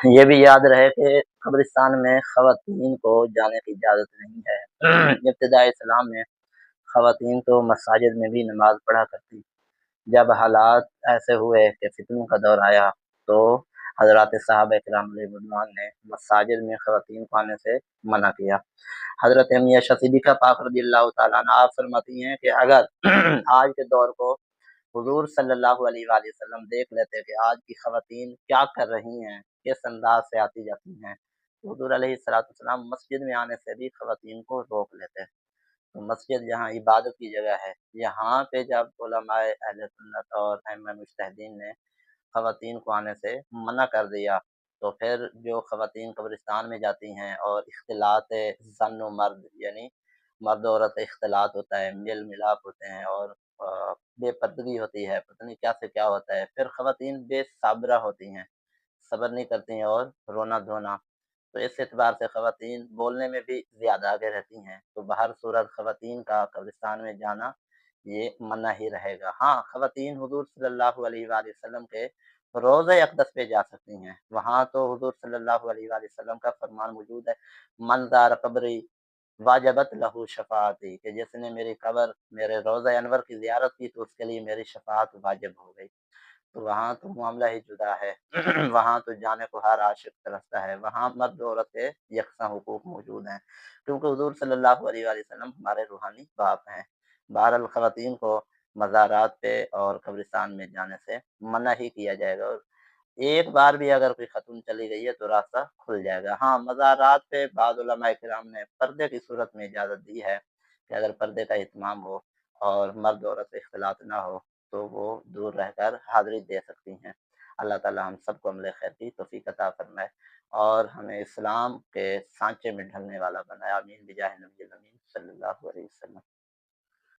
یہ بھی یاد رہے کہ قبرستان میں خواتین کو جانے کی اجازت نہیں ہے۔ ابتداء اسلام میں خواتین تو مساجد میں بھی نماز پڑھا کرتی، جب حالات ایسے ہوئے کہ فتنوں کا دور آیا تو حضرات صحابہ کرام علیہ رضوان نے مساجد میں خواتین کو آنے سے منع کیا۔ حضرت امیہ صدیقہ پاک رضی اللہ تعالیٰ عنہ آپ فرماتی ہیں کہ اگر آج کے دور کو حضور صلی اللہ علیہ وآلہ وسلم دیکھ لیتے کہ آج کی خواتین کیا کر رہی ہیں، کس انداز سے آتی جاتی ہیں، تو حضور علیہ السلام مسجد میں آنے سے بھی خواتین کو روک لیتے۔ تو مسجد جہاں عبادت کی جگہ ہے، یہاں پہ جب علماء اہل سنت اور ائمہ مجتہدین نے خواتین کو آنے سے منع کر دیا، تو پھر جو خواتین قبرستان میں جاتی ہیں اور اختلاط زن و مرد یعنی مرد و عورت اختلاط ہوتا ہے، میل ملاپ ہوتے ہیں اور بے پردگی ہوتی ہے، پتہ نہیں کیا سے کیا ہوتا ہے، پھر خواتین بے صبرہ ہوتی ہیں، صبر نہیں کرتی ہیں اور رونا دھونا، تو اس اعتبار سے خواتین بولنے میں بھی زیادہ آگے رہتی ہیں، تو بہر صورت خواتین کا قبرستان میں جانا یہ منع ہی رہے گا۔ ہاں، خواتین حضور صلی اللہ علیہ وآلہ وسلم کے روضہ اقدس پہ جا سکتی ہیں، وہاں تو حضور صلی اللہ علیہ وآلہ وسلم کا فرمان موجود ہے، من زار قبری واجبت لہو شفاعتی، کہ جس نے میری قبر میرے روضہ انور کی زیارت کی تو اس کے لیے میری شفاعت واجب ہو گئی۔ تو وہاں تو معاملہ ہی جدا ہے، وہاں تو جانے کو ہر عاشق ترستا ہے، وہاں مرد و عورت کے یکساں حقوق موجود ہیں، کیونکہ حضور صلی اللہ علیہ وآلہ وسلم ہمارے روحانی باپ ہیں۔ بہرحال خواتین کو مزارات پہ اور قبرستان میں جانے سے منع ہی کیا جائے گا، اور ایک بار بھی اگر کوئی خاتون چلی گئی ہے تو راستہ کھل جائے گا۔ ہاں، مزارات پہ بعض علماء کرام نے پردے کی صورت میں اجازت دی ہے کہ اگر پردے کا اہتمام ہو اور مرد عورت سے اختلاط نہ ہو تو وہ دور رہ کر حاضری دے سکتی ہیں۔ اللہ تعالی ہم سب کو عمل خیر کی توفیق عطا فرمائے اور ہمیں اسلام کے سانچے میں ڈھلنے والا بنائے، آمین بجاہ نبی الامین۔